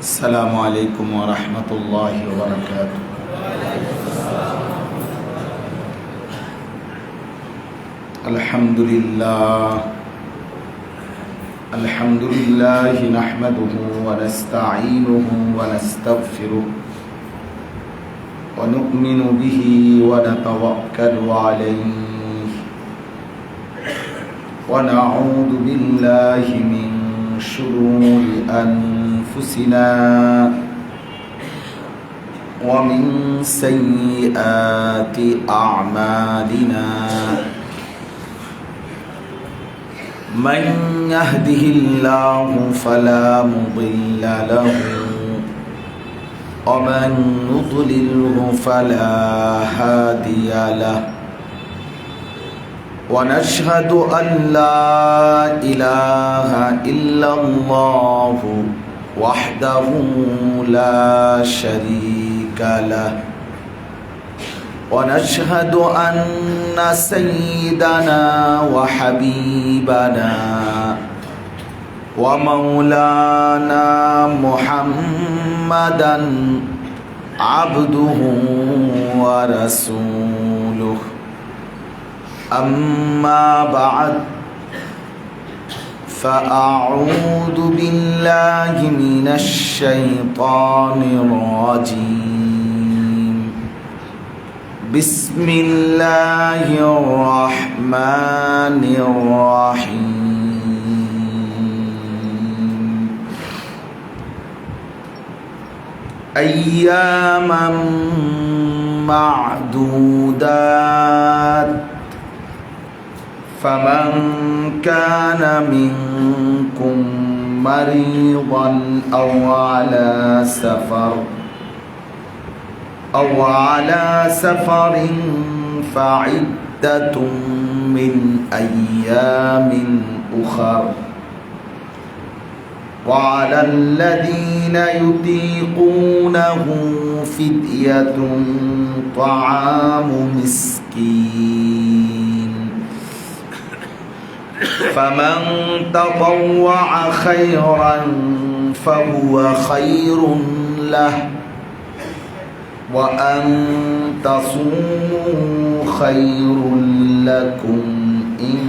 السلام عليكم ورحمة الله وبركاته. الحمد لله نحمده ونستعينه ونستغفره ونؤمن به ونتوكل عليه ونعوذ بالله من شرور أنفسنا ومن سيئات أعمالنا من يهده الله فلا مضل له ومن يضلله فلا هادي له ونشهد أن لا إله إلا الله وحده لا شريك له ونشهد أن سيدنا وحبيبنا ومولانا محمدا عبده ورسوله أما بعد فأعوذ بالله من الشيطان الرجيم بسم الله الرحمن الرحيم أياما معدودات فمن كان منكم مريضا أو على سفر فعدة من أيام أخر وعلى الذين يطيقونه فدية طعام مسكين فمن تطوع خيرا فهو خير له وأن تصوموا خير لكم إن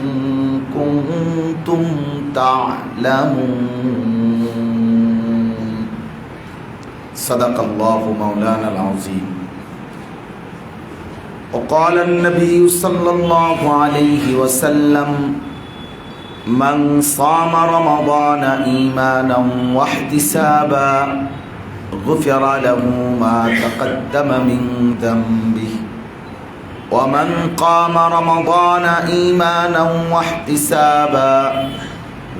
كنتم تعلمون صدق الله مولانا العظيم. وقال النبي صلى الله عليه وسلم من صام رمضان إيمانا واحتسابا غفر له ما تقدم من ذنبه ومن قام رمضان إيمانا واحتسابا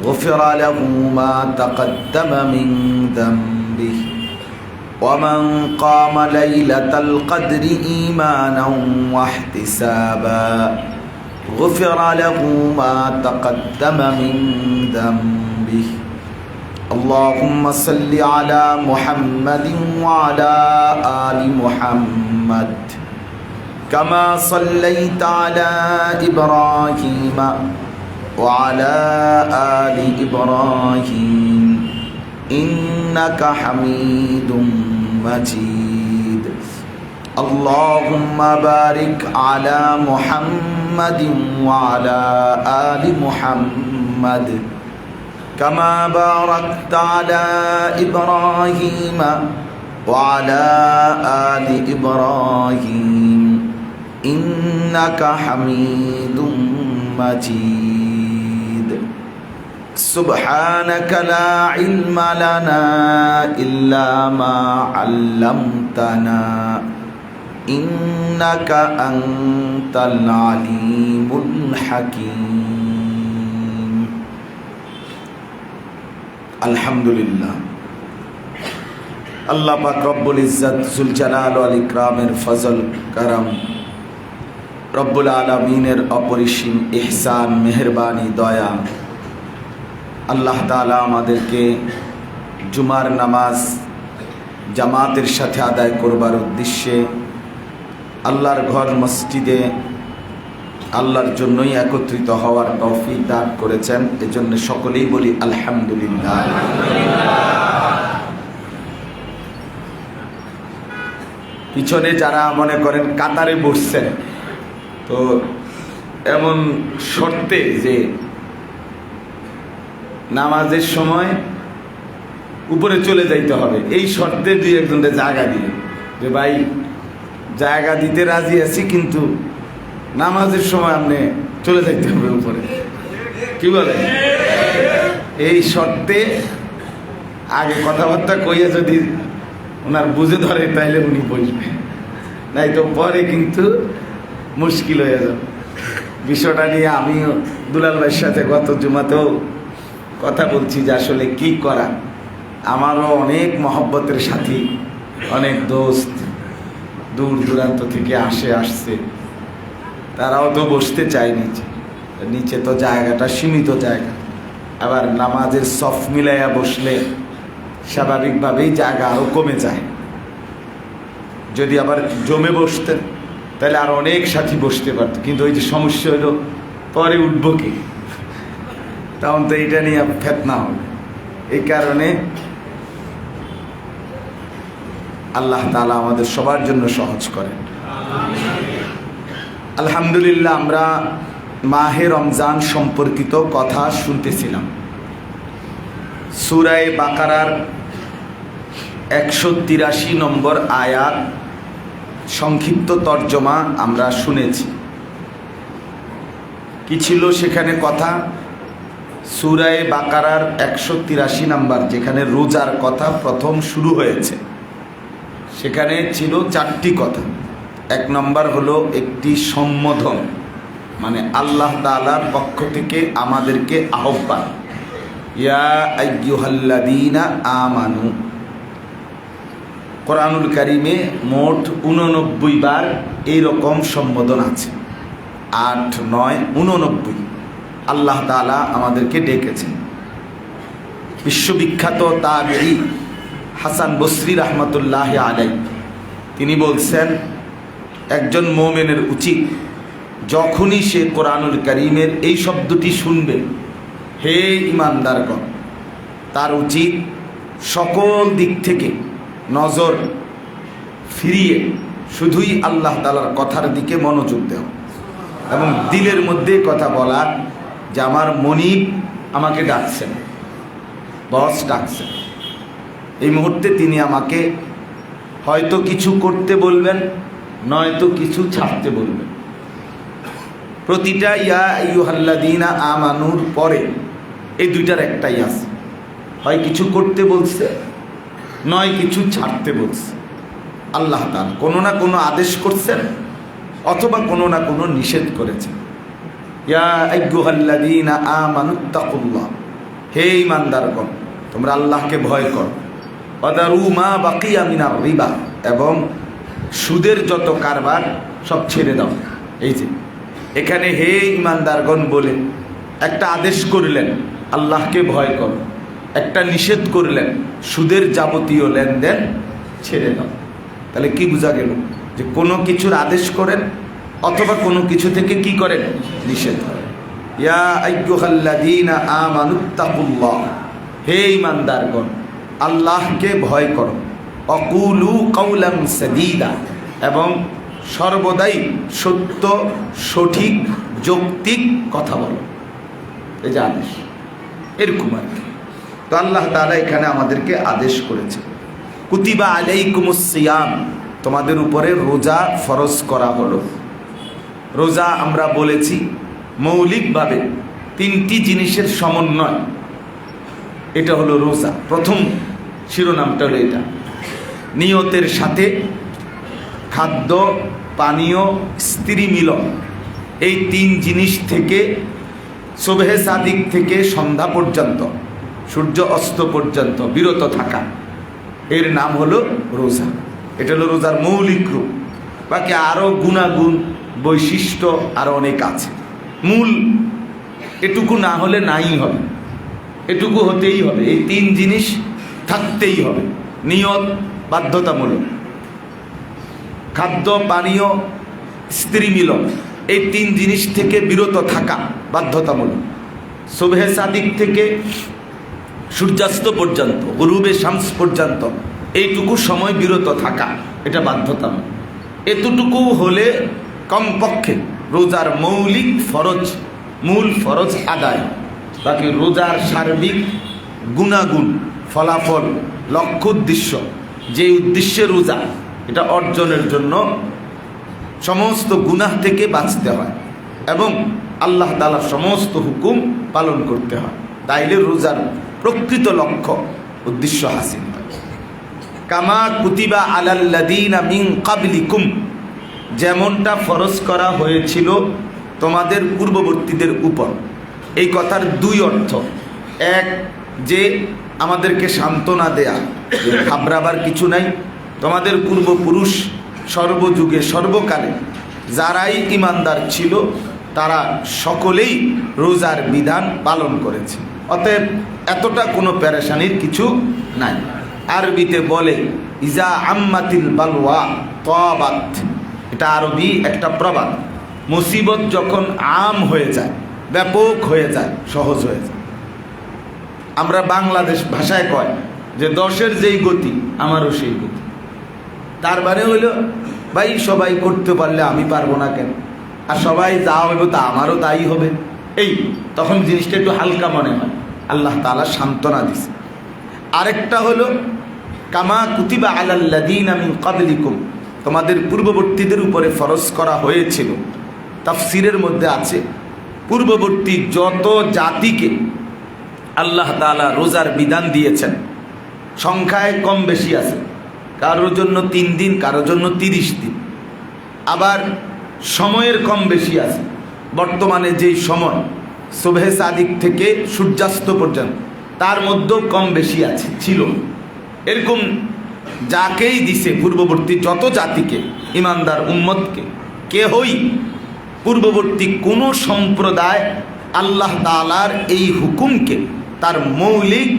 غفر له ما تقدم من ذنبه ومن قام ليلة القدر إيمانا واحتسابا غفر له ما تقدم من ذنبه. اللهم صل على محمد وعلى آل محمد كما صليت على إبراهيم وعلى آل إبراهيم إنك حميد مجيد. اللهم بارك على محمد وعلى آل محمد كما باركت على إبراهيم وعلى آل إبراهيم إنك حميد مجيد. سبحانك لا علم لنا إلا ما علمتنا إنك أنت العليم الحكيم. الحمد لله আল্লাহ পাক রব্বুল ইজ্জত জুল জালাল ওয়াল ইকরামের ফজল করম, রব্বুল আলামিনের অপরিসীম ইহসান, মেহেরবানি, দয়া, আল্লাহ তাআলা আমাদেরকে জুমার নামাজ জামাতের সাথে আদায় করবার উদ্দেশ্যে আল্লাহর ঘর মসজিদে আল্লাহর জন্যই একত্রিত হওয়ার তৌফিক দান করেছেন। এজন্য সকলেই বলি আলহামদুলিল্লাহ। পিছনে যারা মনে করেন কাতারে বসছেন, তো এমন শর্তে যে নামাজের সময় উপরে চলে যাইতে হবে, এই শর্তে দুই একজনকে জায়গা দিলেন যে ভাই জায়গা দিতে রাজি আছি, কিন্তু নামাজের সময় আপনি চলে যাইতে হবে উপরে, কি বলে? এই শর্তে আগে কথাবার্তা কইয়া যদি ওনার বুঝে ধরে তাইলে উনি বসবে, নাই তো পরে কিন্তু মুশকিল হয়ে যাবে। বিষয়টা নিয়ে আমিও দুলাল ভাইয়ের সাথে গত জুমাতেও কথা বলছি যে আসলে কি করা। আমারও অনেক মহব্বতের সাথী, অনেক দোস্ত দূর দূরান্ত থেকে আসছে, তারাও তো বসতে চায় নিচে, নিচে তো জায়গাটা সীমিত জায়গা, আবার নামাজের সফ মিলাইয়া বসলে স্বাভাবিকভাবেই জায়গা আরও কমে যায়। যদি আবার জমে বসতেন তাহলে আর অনেক সাথী বসতে পারত, কিন্তু ওই যে সমস্যা হলো পরে উঠবো কি, তখন তো এইটা নিয়ে ফেতনা হবে। এই কারণে আল্লাহ তাআলা আমাদের সবার জন্য সহজ করেন। আলহামদুলিল্লাহ, আমরা মাহে রমজান সম্পর্কিত কথা শুনতেছিলাম। সূরা বাকারার 183 নম্বর আয়াত সংক্ষিপ্ত তর্জমা আমরা শুনেছি। কি ছিল সেখানে কথা? সূরা বাকারার 183 নম্বর, যেখানে রোজার কথা প্রথম শুরু হয়েছে, সেখানে ছিল 4টি কথা। 1 নম্বর হলো একটি সম্বোধন, মানে আল্লাহ তাআলার পক্ষ থেকে আমাদেরকে আহ্বান, ইয়া আইয়ুহাল্লাযীনা আমানু। কোরআনুল কারিমে মোট 89 বার এইরকম সম্বোধন আছে, 8, 9, 89 আল্লাহ তাআলা আমাদেরকে ডেকেছেন। বিশ্ববিখ্যাত তাবেঈ হাসান বসরি রহমতুল্লাহ আলাইহি তিনি বলছেন, একজন মুমিনের উচিত যখনই সে কোরআনুল কারীমের এই শব্দটি শুনবে, হে ঈমানদারগণ, তার উচিত সকল দিক থেকে নজর ফিরিয়ে শুধুই আল্লাহ তাআলার কথার দিকে মনোযোগ দেওয়া এবং দিলের মধ্যে কথা বলা যে আমার মনিব আমাকে ডাকছেন, বস ডাকছেন, এই মুহূর্তে তিনি আমাকে হয়তো কিছু করতে বলবেন, নয়তো কিছু ছাড়তে বলবেন। প্রতিটা ইয়া আইয়ুহাল্লাযীনা আমানুর পরে এই দুইটার একটাই আছে, হয় কিছু করতে বলছে, নয় কিছু ছাড়তে বলছে। আল্লাহ তাআলা কোনো না কোনো আদেশ করছেন অথবা কোনো না কোনো নিষেধ করেছেন। ইয়া আইয়ুহাল্লাযীনা আমানুত্তাকুল্লাহ, হে ঈমানদারগণ, তোমরা আল্লাহকে ভয় করো। ওয়াদারু মা বাকিয়া মিনার রিবা, এবং সুদের যত কারবার সব ছেড়ে দাও। এই যে এখানে হে ঈমানদারগণ বলে একটা আদেশ করলেন, আল্লাহকে ভয় করো, একটা নিষেধ করলেন, সুদের যাবতীয় লেনদেন ছেড়ে দাও। তাহলে কি বোঝা গেল? যে কোনো কিছুর আদেশ করেন অথবা কোনো কিছু থেকে কি করেন? নিষেধ করেন। ইয়া আইয়ুহাল্লাযীনা আমানুত্তাকুল্লাহ, হে ঈমানদারগণ, আল্লাহকে ভয় করো। অকুলু কাওলান সাদীদা, এবং সর্বদাই সত্য, সঠিক, যৌক্তিক কথা বলো। এই যে আদেশ, এরকম আর কি। তো আল্লাহ তাআলা এখানে আমাদেরকে আদেশ করেছে, কুতিবা আলাইকুমুস সিয়াম, তোমাদের উপরে রোজা ফরজ করা হলো। রোজা আমরা বলেছি মৌলিকভাবে 3টি জিনিসের সমন্বয়, এটা হলো রোজা। প্রথম শিরোনামটা হলো এটা, নিয়তের সাথে খাদ্য, পানীয়, স্ত্রী মিলন, এই 3 জিনিস থেকে সুবহে সাদিক থেকে সন্ধ্যা পর্যন্ত, সূর্য অস্ত পর্যন্ত বিরত থাকা, এর নাম হলো রোজা। এটা হলো রোজার মৌলিক রূপ। বাকি আরও গুণাগুণ বৈশিষ্ট্য আরও অনেক আছে। মূল এটুকু না হলে নাই হবে, এটুকু হতেই হবে। এই 3 জিনিস থাকতেই হবে। নিয়ত বাধ্যতামূলক, খাদ্য পানীয় স্ত্রী মিলন, এই 3 জিনিস থেকে বিরত থাকা বাধ্যতামূলক। সুবহে সাদিক থেকে সূর্যাস্ত পর্যন্ত, গুরুবে শামস পর্যন্ত এইটুকু সময় বিরত থাকা, এটা বাধ্যতামূলক। এতটুকু হলে কমপক্ষে রোজার মৌলিক ফরজ, মূল ফরজ আদায়। বাকি রোজার সার্বিক গুণাগুণ, ফলাফল, লক্ষ্য, উদ্দেশ্য, যে উদ্দেশ্যে রোজা, এটা অর্জনের জন্য সমস্ত গুনাহ থেকে বাঁচতে হয় এবং আল্লাহ তাআলার সমস্ত হুকুম পালন করতে হয়। তাইলে রোজার প্রকৃত লক্ষ্য উদ্দেশ্য হাসিল হয়। কামা কুতিবা আলাল্লাযীনা মিন ক্বাবলিকুম, যেমনটা ফরজ করা হয়েছিল তোমাদের পূর্ববর্তীদের উপর। এই কথার 2 অর্থ। এক, যে আমাদেরকে সান্ত্বনা দেয়া, ঘাবড়াবার কিছু নাই। তোমাদের পূর্বপুরুষ সর্বযুগে সর্বকালে যারাই ঈমানদার ছিল তারা সকলেই রোজার বিধান পালন করেছে। অতএব এতটা কোনো পেরেশানির কিছু নাই। আরবিতে বলে ইজা আম্মাতিল বালওয়া তাবাত, এটা আরবি একটা প্রবাদ। মুসিবত যখন আম হয়ে যায়, ব্যাপক হয়ে যায়, সহজ হয়ে যায়। আমরা বাংলাদেশ ভাষায় কয় যে 10-এর যেই গতি আমারও সেই গতি। তার মানে হইল ভাই সবাই করতে পারলে আমি পারবো না কেন, আর সবাই যা হইব তা আমারও তাই হবে। এই তখন জিনিসটা একটু হালকা মনে হয়। আল্লাহ তাআলা সান্ত্বনা দিছে। আরেকটা হলো কামা কুতিবা আলাল্লাযীনা মিন ক্বাবলিকুম, তোমাদের পূর্ববর্তীদের উপরে ফরজ করা হয়েছিল। তাফসীরের মধ্যে আছে পূর্ববর্তী যত জাতিকে আল্লাহ তাআলা রোজার বিধান দিয়েছেন, সংখ্যায় কম বেশি আছে। কারোর জন্য 3 দিন, কারোর জন্য 30 দিন। আবার সময়ের কম বেশি আছে। বর্তমানে যেই সময় সুবহে সাদিক থেকে সূর্যাস্ত পর্যন্ত, তার মধ্যেও কম বেশি আছে, ছিল। এরকম যাকেই দিছে পূর্ববর্তী যত জাতিকে, ইমানদার উম্মতকে, কেহই পূর্ববর্তী কোনো সম্প্রদায় আল্লাহ তাআলার এই হুকুমকে তার মৌলিক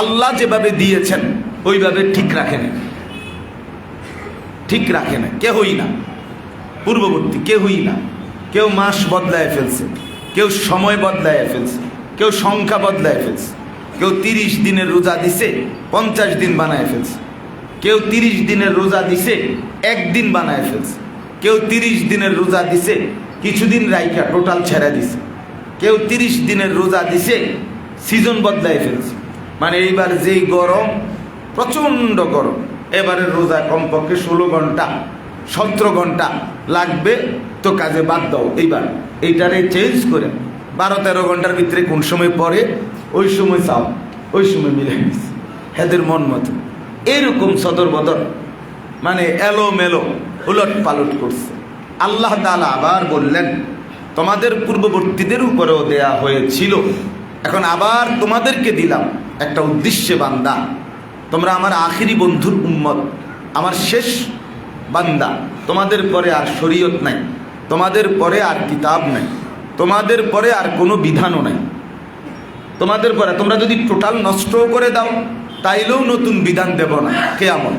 আল্লাহ যেভাবে দিয়েছেন ওইভাবে ঠিক রাখে না, ঠিক রাখে না। কেহই না, পূর্ববর্তী কেহই না। কেউ মাস বদলায় ফেলছে, কেউ সময় বদলায় ফেলছে, কেউ সংখ্যা বদলায় ফেলছে। কেউ 30 দিনের রোজা দিছে 50 দিন বানায় ফেলছে। কেউ 30 দিনের রোজা দিছে 1 দিন বানায় ফেলছে। কেউ 30 দিনের রোজা দিছে কিছুদিন রাইখা টোটাল ছেড়ে দিছে। কেউ 30 দিনের রোজা দিছে সিজন বদলায় ফেলছে। মানে এইবার যেই গরম, প্রচণ্ড গরম, এবারের রোজা কমপক্ষে 16 ঘন্টা 17 ঘন্টা লাগবে, তো কাজে বাদ দাও। এইবার এইটারে চেঞ্জ করে 12-13 ঘন্টার ভিতরে কোন সময় পরে ওই সময় চাও, ওই সময় মিলে গেছে হেদের মন মতো। এইরকম সদর বদর, মানে এলোমেলো উলট পালট করছে। আল্লাহ তাআলা আবার বললেন তোমাদের পূর্ববর্তীদের উপরেও দেয়া হয়েছিল, এখন আবার তোমাদেরকে দিলাম একটা উদ্দেশ্যে। বান্দা, তোমরা আমার আখিরি বন্ধুর উম্মত, আমার শেষ বান্দা। তোমাদের পরে আর শরীয়ত নাই, তোমাদের পরে আর কিতাব নাই, তোমাদের পরে আর কোনো বিধানও নাই। তোমাদের পরে তোমরা যদি টোটাল নষ্ট করে দাও তাইলেও নতুন বিধান দেব না কিয়ামত।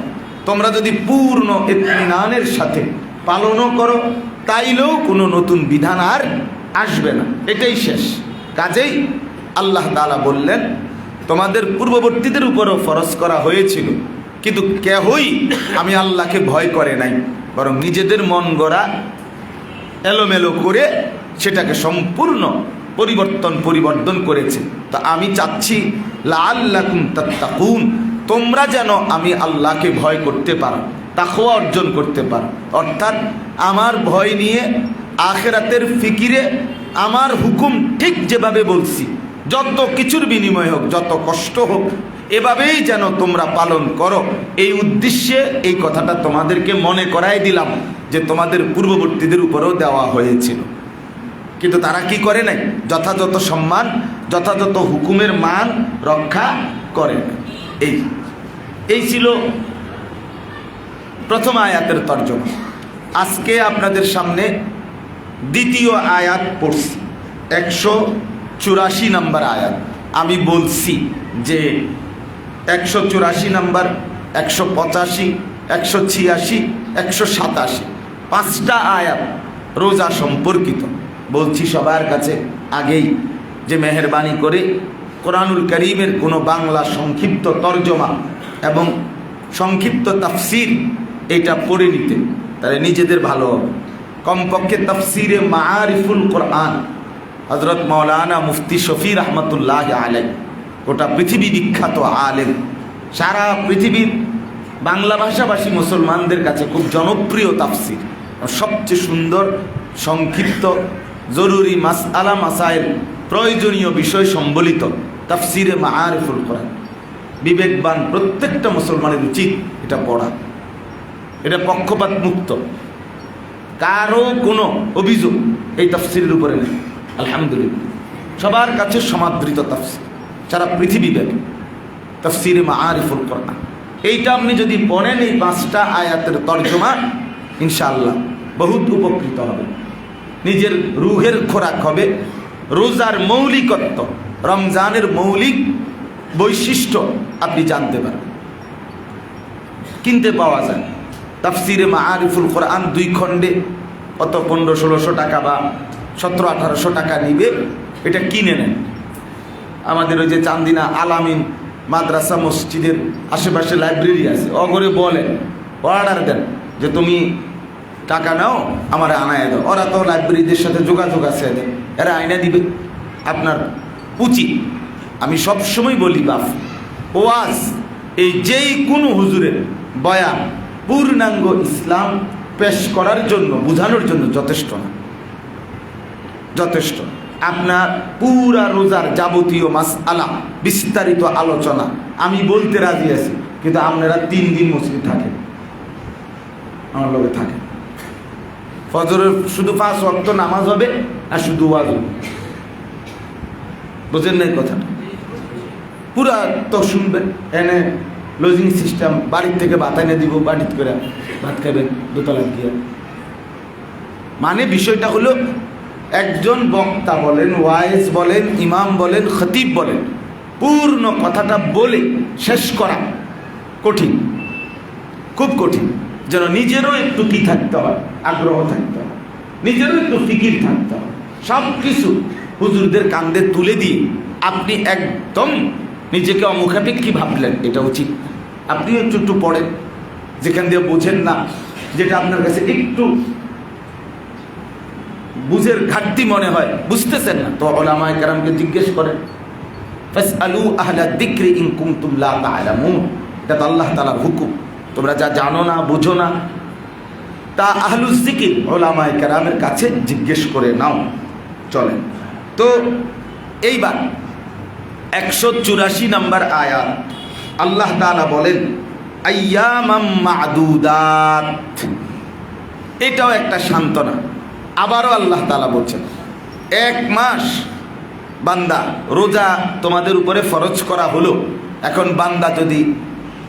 তোমরা যদি পূর্ণ ইতমিনানের সাথে পালনও করো তাইলেও কোনো নতুন বিধান আর আসবে না, এটাই শেষ। কাজেই আল্লাহ তাআলা বললেন তোমাদের পূর্ববর্তীদের উপরও ফরজ করা হয়েছিল, কিন্তু কেহই আমি আল্লাহকে ভয় করে নাই, বরং নিজেদের মন গড়া এলোমেলো করে সেটাকে সম্পূর্ণ পরিবর্তন করেছে। তা আমি চাচ্ছি লাআল্লাকুম তাত্তাকুন, তোমরা যেন আমি আল্লাহকে ভয় করতে পারো, তাকওয়া অর্জন করতে পারো। অর্থাৎ আমার ভয় নিয়ে আখিরাতের ফিকিরে আমার হুকুম ঠিক যেভাবে বলছি, যত কিছুর বিনিময় হোক, যত কষ্ট হোক, এভাবেই যেন তোমরা পালন করো। এই উদ্দেশ্যে এই কথাটা তোমাদেরকে মনে করাই দিলাম যে তোমাদের পূর্ববর্তীদের উপরেও দেওয়া হয়েছিল। কিন্তু তারা কি করে নাই? যথাযথ সম্মান, যথাযথ হুকুমের মান রক্ষা করে। এই এই ছিল প্রথম আয়াতের তর্জমা। আজকে আপনাদের সামনে দ্বিতীয় আয়াত পড়ছি, 184 নম্বর আয়াত। আমি বলছি যে 184 নম্বর, 185, 186, 187 5টা আয়াত রোজা সম্পর্কিত। বলছি সবার কাছে আগেই যে মেহেরবানি করে কোরআনুল কারীমের কোনো বাংলা সংক্ষিপ্ত তর্জমা এবং সংক্ষিপ্ত তাফসির এটা পড়ে নিতে, তাহলে নিজেদের ভালো হবে। কমপক্ষে তাফসিরে মাআরিফুল কোরআন হযরত মাওলানা মুফতি শফি রহমতুল্লাহ আলাইহি, গোটা পৃথিবী বিখ্যাত আলেম, সারা পৃথিবীর বাংলা ভাষাভাষী মুসলমানদের কাছে খুব জনপ্রিয় তাফসির, সবচেয়ে সুন্দর, সংক্ষিপ্ত, জরুরি মাসআলা মাসাইল, প্রয়োজনীয় বিষয় সম্বলিত তাফসিরে মাআরিফুল কোরআন। বিবেকবান প্রত্যেকটা মুসলমানের উচিত এটা পড়া। এটা পক্ষপাত মুক্ত, কারো কোনো অভিযোগ এই তাফসিরের উপরে নেই। আলহামদুলিল্লাহ, সবার কাছে সমাদৃত তাফসির সারা পৃথিবীব্যাপী, তাফসিরে মাআরিফুল কোরআন। এইটা আপনি যদি পড়েন, এই 5টা আয়াতের তর্জমা, ইনশাআল্লাহ বহুত উপকৃত হবে, নিজের রুহের খোরাক হবে। রোজার মৌলিকত্ব, রমজানের মৌলিক বৈশিষ্ট্য আপনি জানতে পারবেন। কিনতে পাওয়া যায় তাফসিরে মাআরিফুল কোরআন 2 খণ্ডে, কত 1500-1600 টাকা বা 1700-1800 টাকা নিবে, এটা কিনে নেন। আমাদের ওই যে চান্দিনা আলামিন মাদ্রাসা মসজিদের আশেপাশে লাইব্রেরি আছে, অগরে বলেন, অর্ডার দেন যে তুমি টাকা নাও, আমার আনায় দাও। ওরা তো লাইব্রেরিদের সাথে যোগাযোগ আছে, এরা আয়না দিবে। আপনার উচিত, আমি সবসময় বলি বাপ, ওয়াজ এই যেই কোনো হুজুরের বয়ান পূর্ণাঙ্গ ইসলাম পেশ করার জন্য, বোঝানোর জন্য যথেষ্ট না, যথেষ্ট। আপনার পুরা রোজার যাবতীয় মাসআলা বিস্তারিত আলোচনা আমি বলতে রাজি আছি, কিন্তু আপনারা 3 দিন মসজিদে থাকেন, আমার লোকে থাকেন। ফজরের শুধু 5 ওয়াক্ত নামাজ হবে আর শুধু ওয়াজ হবে, বুঝেন নাই কথাটা? পুরা তো শুনবেন, এনে লজিং সিস্টেম, বাড়ির থেকে ভাত এনে দিব, বাড়িতে করে ভাত খাবেন দোতলা গিয়ে। মানে বিষয়টা হলো, একজন বক্তা বলেন, ওয়াইজ বলেন, ইমাম বলেন, খতিব বলেন, পূর্ণ কথাটা বলে শেষ করা কঠিন, খুব কঠিন। যেন নিজেরও একটু কি থাকতে হয়, আগ্রহ থাকতে হয়, নিজেরও একটু ফিকির থাকতে হয়। সব কিছু হুজুরদের কান্দে তুলে দিয়ে আপনি একদম নিজেকে অমুখাপেক্ষী ভাবলেন, এটা উচিত। আপনিও একটু একটু পড়েন, যেখান দিয়ে বোঝেন না, যেটা আপনার কাছে একটু বুঝের ঘাটতি মনে হয়, বুঝতেছেন না, তো উলামায়ে কেরামকে জিজ্ঞেস করেন। ফাসআলু আহলা যিকরি ইন কুনতুম লা তা'লামুন, এটা তো আল্লাহ তাআলার হুকুম। তোমরা যা জানো না, বুঝো না, তা আহলুজ যিকির উলামায়ে কেরামের কাছে জিজ্ঞেস করে নাও। চলেন তো এইবার 184 নম্বর আয়াত, আল্লাহ তাআলা বলেন আইয়ামাম মা'দুদাত। এটাও একটা সান্ত্বনা। আবারও আল্লাহ তাআলা বলছেন, 1 মাস বান্দা রোজা তোমাদের উপরে ফরজ করা হলো। এখন বান্দা যদি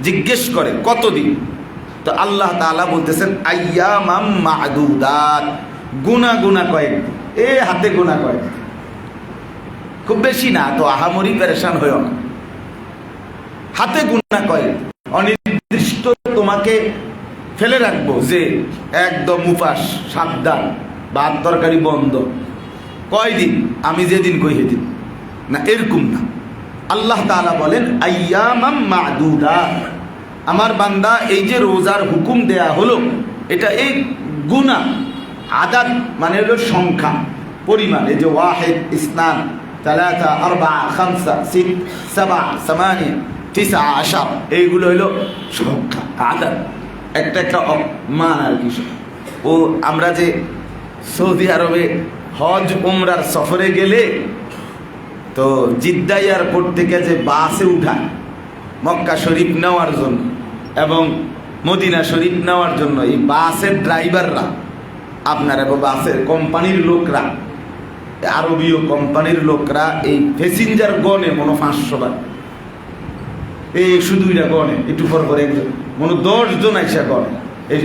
জিজ্ঞেস করে কতদিন, তো আল্লাহ তাআলা বলতেছেন আইয়ামাম মা'দুদাত, গুনা গুনা কয়েকদিন, হাতে গুনা কয়েকদিন, খুব বেশি না, তো আহামরি পেরেশান হয়েও না, হাতে গুনা কয়েকদিন। অনির্দিষ্ট তোমাকে ফেলে রাখবো যে একদম উপাস, সাবধান, ভাত তরকারি বন্ধ, কয়দিন, আমি যেদিন কই সেদিন না, এরকম না। আল্লাহ তাআলা বলেন আইয়ামাম মা'দুদাত, আমার বান্দা এই যে রোজার হুকুম দেয়া হলো, এটা এই গুনাহ, আদাদ মানে হলো সংখ্যা, পরিমাণ। এই যে ওয়াহিদ, ইসনান, তালাতা, আরবা, খামসা, সিত, সাবা, সামানিয়া, তিসা, আশার, এইগুলো হলো সংখ্যা, আদাদ, একটা একটা মান আর কি। ও আমরা যে সৌদি আরবে হজ উমরার সফরে গেলে, তো জিদ্দা এয়ারপোর্ট থেকে যে বাসে উঠায় মক্কা শরীফ নেওয়ার জন্য এবং মদিনা শরীফ নেওয়ার জন্য, এই বাসের ড্রাইভাররা আপনার এবং বাসের কোম্পানির লোকরা, আরবীয় কোম্পানির লোকরা এই প্যাসেঞ্জার গনে মনে 500 বার এই শুধু এটা গণে একটু পর পরে একজন মনে 10 জন আইসা গণে এই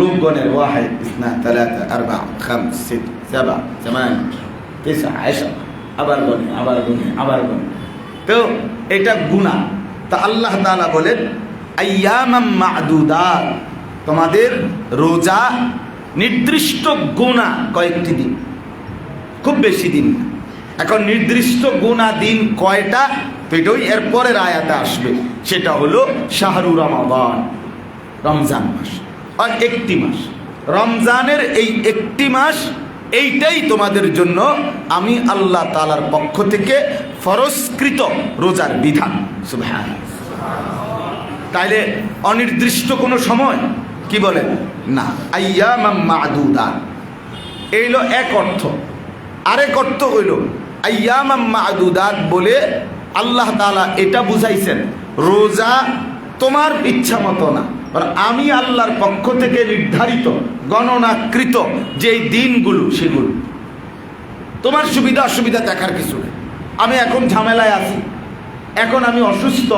লোক গণের ওয়াহিদ ইসনা তালাতা আরবা খামস সিত সাবা সামান তিসা আয়েশা আবার গণে তো এটা গুনাহ। তা আল্লাহ তাআলা বলেন আইয়ামাম মা'দুদাত, তোমাদের রোজা নির্দিষ্ট গোনা কয়েকটি দিন, খুব বেশি দিন। এখন নির্দিষ্ট গোনা দিন কয়টা, তো এটাই এরপরের আয়াতে আসবে, সেটা হলো শাহরু রমাদান, রমজান মাস। আর একটি মাস, রমজানের এই একটি মাস, এইটাই তোমাদের জন্য আমি আল্লাহ তাআলার পক্ষ থেকে ফরজকৃত রোজার বিধান। সুবহানাল্লাহ। তাইলে অনির্দিষ্ট কোনো সময় কি বলেন না, আইয়ামাম মা'দুদাত এই হলো এক অর্থ। আরেক অর্থ হইল আইয়ামাম মা'দুদাত বলে আল্লাহ তাআলা এটা বুঝাইছেন রোজা তোমার ইচ্ছা মতো না, আমি আল্লাহর পক্ষ থেকে নির্ধারিত গণনাকৃত যে দিনগুলো, সেগুলো তোমার সুবিধা অসুবিধা দেখার কিছু নেই। আমি এখন ঝামেলায় আছি, এখন আমি অসুস্থ,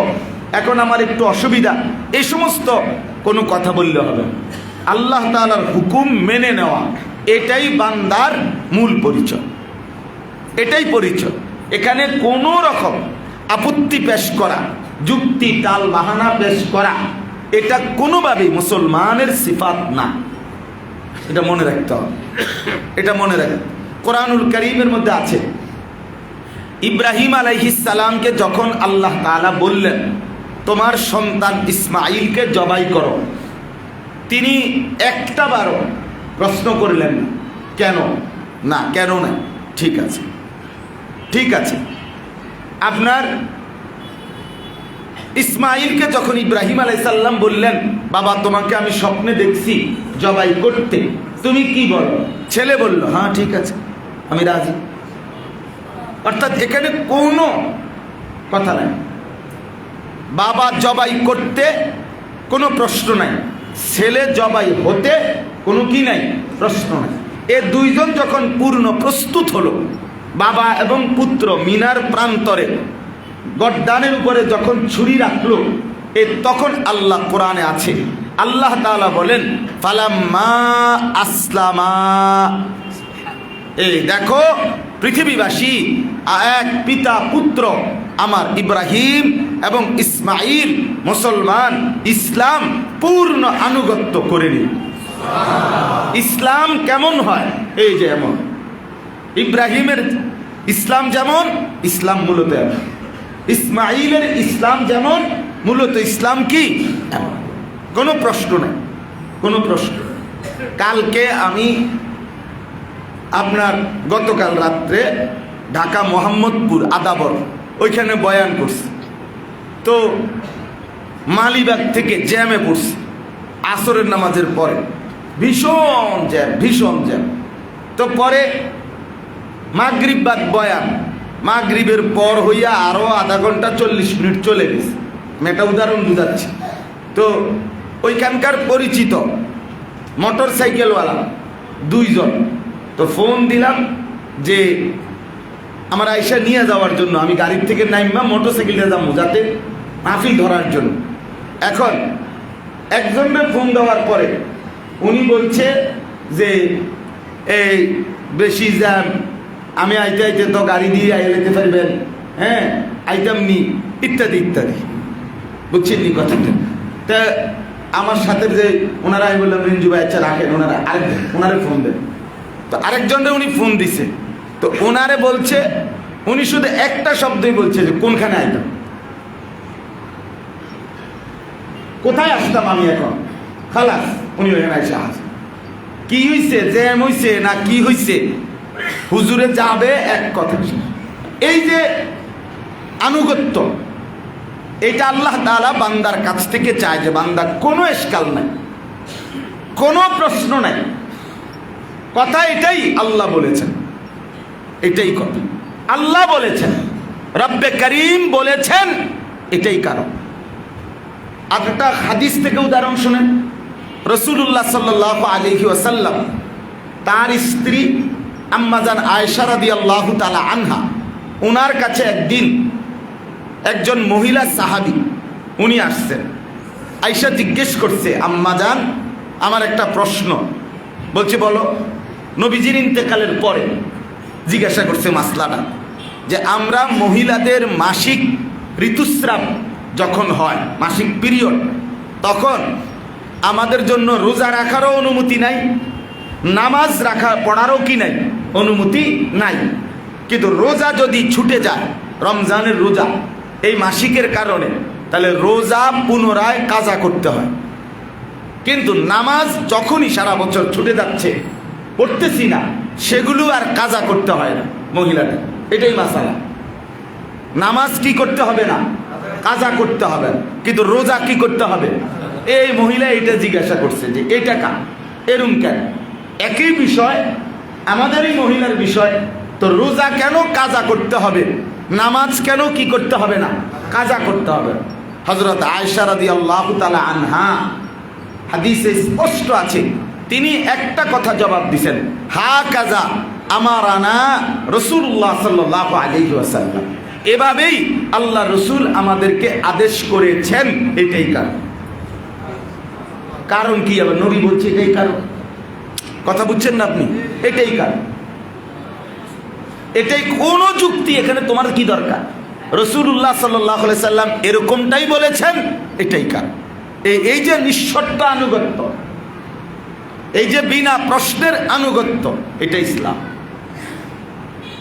এখন আমার একটু অসুবিধা, এই সমস্ত কোনো কথা বললে হবে না। আল্লাহ তাআলার হুকুম মেনে নেওয়া, এটাই বান্দার মূল পরিচয়, এটাই পরিচয়। এখানে কোনো রকম আপত্তি পেশ করা, যুক্তি টাল বাহানা পেশ করা, এটা কোনোভাবেই মুসলমানের সিফাত না। এটা মনে রাখতে হবে, এটা মনে রাখতে। কোরআনুল কারীমের মধ্যে আছে ইব্রাহিম আলাইহিস সালামকে যখন আল্লাহ তাআলা বললেন তোমার সন্তান ইসমাঈলকে জবাই করো, তিনি একটা বারও প্রশ্ন করলেন না কেন না, কেন না, ঠিক আছে ঠিক আছে। আপনার ইসমাঈলকে যখন ইব্রাহিম আলাইহিস সালাম বললেন বাবা তোমাকে আমি স্বপ্নে দেখছি জবাই করতে, তুমি কি বলো? ছেলে বলল হ্যাঁ ঠিক আছে আমি রাজি। অর্থাৎ এখানে কোনো কথা নাই, বাবা জবাই করতে কোনো প্রশ্ন নাই, ছেলে জবাই হতে কোনো কি নাই, প্রশ্ন নাই। এ দুইজন যখন পূর্ণ প্রস্তুত হলো, বাবা এবং পুত্র মিনার প্রান্তরে গর্দানের উপরে যখন ছুরি রাখলো, তখন আল্লাহ কোরআনে আছে, আল্লাহ তাআলা বলেন ফালাম্মা আসলামা, এই দেখো পৃথিবীবাসী এক পিতা পুত্র আমার ইব্রাহিম এবং ইসমাঈল মুসলমান, ইসলাম পূর্ণ আনুগত্য করে নিল। ইসলাম কেমন হয়? এই যে এমন ইব্রাহিমের ইসলাম যেমন, ইসলাম মূলত এমন। ইসমাঈলের ইসলাম যেমন, মূলত ইসলাম কি এমন। কোনো প্রশ্ন নেই, কোনো প্রশ্ন। কালকে আমি আপনার গতকাল রাত্রে ঢাকা মোহাম্মদপুর আদাবর ওইখানে বয়ান করছি, তো মালিবাগ থেকে জ্যামে পড়ছি আসরের নামাজের পরে, ভীষণ জ্যাম, ভীষণ জ্যাম। তো পরে মাগরিব বাদ বয়ান, মাগরিবের পর হইয়া আরও আধা ঘন্টা 40 মিনিট চলে গেছে। আমি একটা উদাহরণ বুঝাচ্ছি। তো ওইখানকার পরিচিত মোটর সাইকেলওয়ালা দুইজন, তো ফোন দিলাম যে আমার আয়সা নিয়ে যাওয়ার জন্য, আমি গাড়ির থেকে নাইমা মোটর সাইকেলে যাবো যাতে মাহফিল ধরার জন্য। এখন একজনের ফোন দেওয়ার পরে উনি বলছে যে এই বেশি জ্যাম, আমি আইতে আইতে তো গাড়ি দিয়ে আইতে পারবেন, হ্যাঁ আইতাম নি, ইত্যাদি ইত্যাদি, বুঝছেন নি কথাটা। তা আমার সাথে যে ওনারা, আমি বললাম রিঞ্জু ভাই আচ্ছা রাখেন, ওনারা ওনারে ফোন দেন। তো আরেকজনরে উনি ফোন দিছে, তো ওনারে বলছে, উনি শুধু একটা শব্দই বলছে যে কোনখানে আইতাম, কোথায় আসতাম আমি এখন, খালাস উনি ওখানে এসে আসে। কি হইছে, জ্যাম হইছে না কি হইছে, হুজুরে যাবে এক কথা। এই যে আনুগত্য, এটা আল্লাহ তাআলা বান্দার কাছ থেকে চায় যে বান্দা কোনো এশকাল নাই, কোনো প্রশ্ন নাই, কথা এটাই আল্লাহ বলেছেন, এটাই কথা আল্লাহ বলেছেন, রব্বে করিম বলেছেন, এটাই কারণ। আর একটা হাদিস থেকে উদাহরণ শুনেন। রাসূলুল্লাহ সাল্লাল্লাহু আলাইহি ওয়াসাল্লাম তার স্ত্রী আম্মাজান আয়েশা রাদিয়াল্লাহু তাআলা আনহা, ওনার কাছে একদিন একজন মহিলা সাহাবী উনি আসছেন, আয়েশা জিজ্ঞেস করছে, আম্মা জান আমার একটা প্রশ্ন। বলছে বলো। নবীজির ইন্তেকালের পরে জিজ্ঞাসা করছে মাসলাটা, যে আমরা মহিলাদের মাসিক ঋতুস্রাব যখন হয়, মাসিক পিরিয়ড, তখন আমাদের জন্য রোজা রাখারও অনুমতি নাই, নামাজ পড়ারও কি নাই, অনুমতি নাই। কিন্তু রোজা যদি ছুটে যায়, রমজানের রোজা এই মাসিকের কারণে, তাহলে রোজা পুনরায় কাজা করতে হয়। কিন্তু নামাজ যখনই সারা বছর ছুটে যাচ্ছে, পড়তেছি না, সেগুলো আর কাজা করতে হয় না মহিলাদের। এটাই মাসালা। নামাজ কি করতে হবে না, কাজা করতে হবে, কিন্তু রোজা কি করতে হবে। এই মহিলা এটা জিজ্ঞাসা করছে যে এটা কা এরম কেন, একই বিষয়, আমাদেরই মহিলার বিষয়, তো রোজা কেন কাজা করতে হবে, নামাজ কেন কি করতে হবে না, কাজা করতে হবে। হযরত আয়েশা রাদিয়াল্লাহু তাআলা আনহা, হাদিসে স্পষ্ট আছে, তিনি একটা কথা জবাব দিছেন, হা কাজা আমারানা রাসূলুল্লাহ সাল্লাল্লাহু আলাইহি ওয়াসাল্লাম, এভাবেই আল্লাহ রসুল আমাদেরকে আদেশ করেছেন। এটাই কারণ। কারণ কি আবার নবী বলছে এটাই কারণ, কথা বুঝছেন না আপনি? এটাই কারণ, এটাই। কোনো যুক্তি এখানে তোমার কি দরকার? রাসূলুল্লাহ সাল্লাল্লাহু আলাইহি সাল্লাম এরকমটাই বলেছেন, এটাই কারণ। এই যে নিঃশর্ত আনুগত্য, এই যে বিনা প্রশ্নের আনুগত্য, এটা ইসলাম।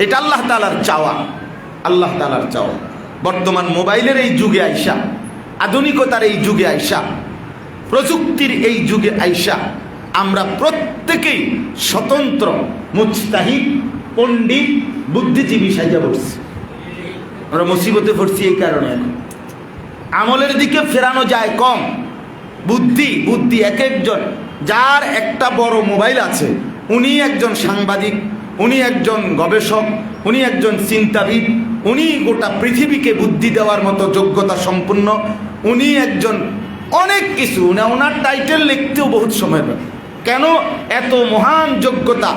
এটা আল্লাহ তাআলার চাওয়া, আল্লাহ তাআলার চাওয়া। বর্তমান মোবাইলের এই যুগে আইসা, আধুনিকতার এই যুগে আইসা, প্রযুক্তির এই যুগে আইসা, আমরা প্রত্যেকেই স্বতন্ত্র মুজতাহিদ, পণ্ডিত, বুদ্ধিজীবী সাইজা পড়ছি। আমরা মুসিবতে পড়ছি এই কারণে। আমলের দিকে ফেরানো যায় কম, বুদ্ধি এক একজন, যার একটা বড় মোবাইল আছে, উনি একজন সাংবাদিক, উনি একজন গবেষক, উনি একজন চিন্তাবিদ, উনি গোটা পৃথিবীকে বুদ্ধি দেওয়ার মতো যোগ্যতা সম্পন্ন, উনি একজন অনেক কিছু। ওনার টাইটেল লিখতেও বহুত সময় পাবে। কেন এত মহান যোগ্যতা,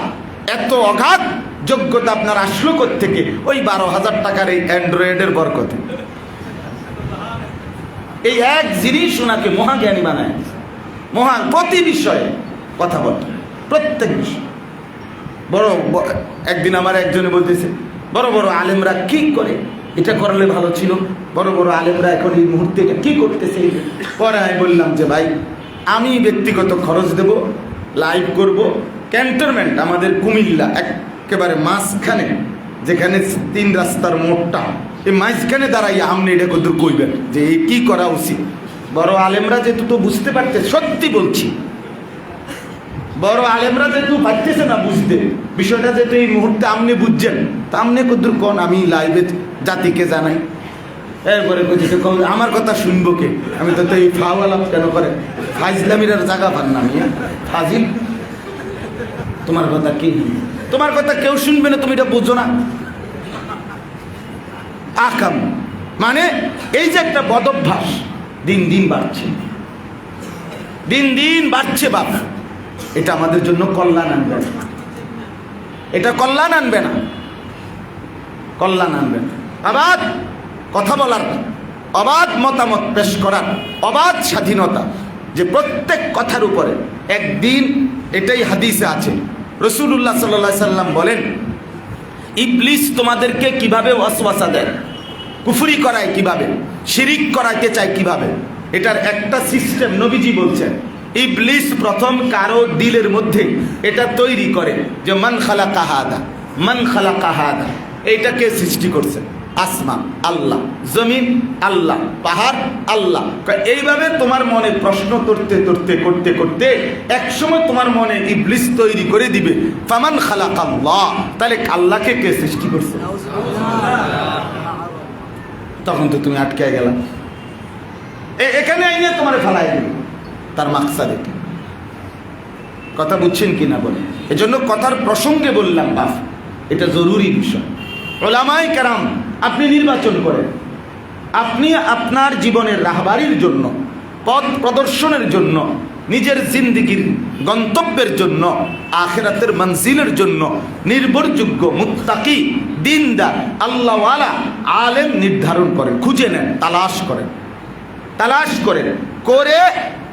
এত অগাধ যোগ্যতা আপনার আসলো থেকে? ওই 12,000 টাকার এই অ্যান্ড্রয়েডের বরকতে। এই এক জিনিস ওনাকে মহাজ্ঞানী বানায়, মহান। প্রতি বিষয়ে কথা বলে, প্রত্যেক বিষয়। একদিন আমার একজনে বলতেছে, বড় বড় আলেমরা কি করে, এটা করলে ভালো ছিল, বড় বড় আলেমরা এখন এই মুহূর্তে এটা কি করতেছে। পরে আমি বললাম যে ভাই, আমি ব্যক্তিগত খরচ দেব, লাইভ করব, ক্যান্টনমেন্ট আমাদের কুমিল্লা একেবারে মাঝখানে, যেখানে 3 রাস্তার মোড়টা, এই মাঝখানে দাঁড়াইয়া আপনি এটা কত কইবেন যে এই কি করা উচিত। বড় আলেমরা যেহেতু তো বুঝতে পারতে, সত্যি বলছি, বড় আলেমরা যেহেতু পারতেছে না বুঝতে বিষয়টা, যেহেতু এই মুহূর্তে আপনি বুঝছেন, তা আপনি কদ্দুর কোন আমি লাইভে জাতিকে জানাই। এরপরে আমার কথা শুনবো কে? আমি তো এই ফাওয়ালাপ কেন করে, ফাইজলামির জায়গা পান না। আমি ফাজিল, তোমার কথা কি, তোমার কথা কেউ শুনবে না, তুমি এটা বুঝো না। আকাম মানে এই যে একটা বদভ্যাস দিন দিন বাড়ছে, দিন দিন বাড়ছে বাপ, এটা আমাদের জন্য কল্যাণ আনবে না, এটা কল্যাণ আনবে না, কল্যাণ আনবে না। অবাধ কথা বলার, অবাধ মতামত পেশ করার অবাধ স্বাধীনতা, যে প্রত্যেক কথার উপরে একদিন, এটাই হাদিসে আছে, রাসূলুল্লাহ সাল্লাল্লাহু আলাইহি সাল্লাম বলেন, ইবলিস তোমাদেরকে কিভাবে ওয়াসওয়াসা দেয়, কুফরি করায় কিভাবে, শিরিক করাইতে চায় কিভাবে, এটার একটা সিস্টেম নবীজি বলছেন। ইবলিস প্রথম কারো দিলের মধ্যে এটা তৈরি করে যে মান খালাকা হাদা, মান খালাকা হাদা, এইটাকে সৃষ্টি করছে। আসমান আল্লাহ, জমিন আল্লাহ, পাহাড় আল্লাহ। এইভাবে তোমার মনে প্রশ্ন করতে করতে করতে একসময় তোমার মনে ইবলিস তৈরি করে দিবে ফামান খালাকা আল্লাহ, তাহলে আল্লাহকে কে সৃষ্টি করছে? তখন তো তুমি আটকে গেলা, এখানে আইনে তোমার ফালাই দিবে। তার মাকসাদ এটা। কথা বুঝছেন কিনা বলে, এজন্য কথার প্রসঙ্গে বললাম বাপ, এটা জরুরি বিষয়। ওলামায়ে কেরাম আপনি নির্বাচন করেন, আপনি আপনার জীবনের রাহবারির জন্য, পথ প্রদর্শনের জন্য, নিজের জিন্দেগির গন্তব্যের জন্য, আখিরাতের মঞ্জিলের জন্য নির্ভরযোগ্য মুত্তাকি, দিনদার, আল্লাহওয়ালা আলেম নির্ধারণ করেন, খুঁজে নেন, তালাশ করেন। তালাশ করেন, করে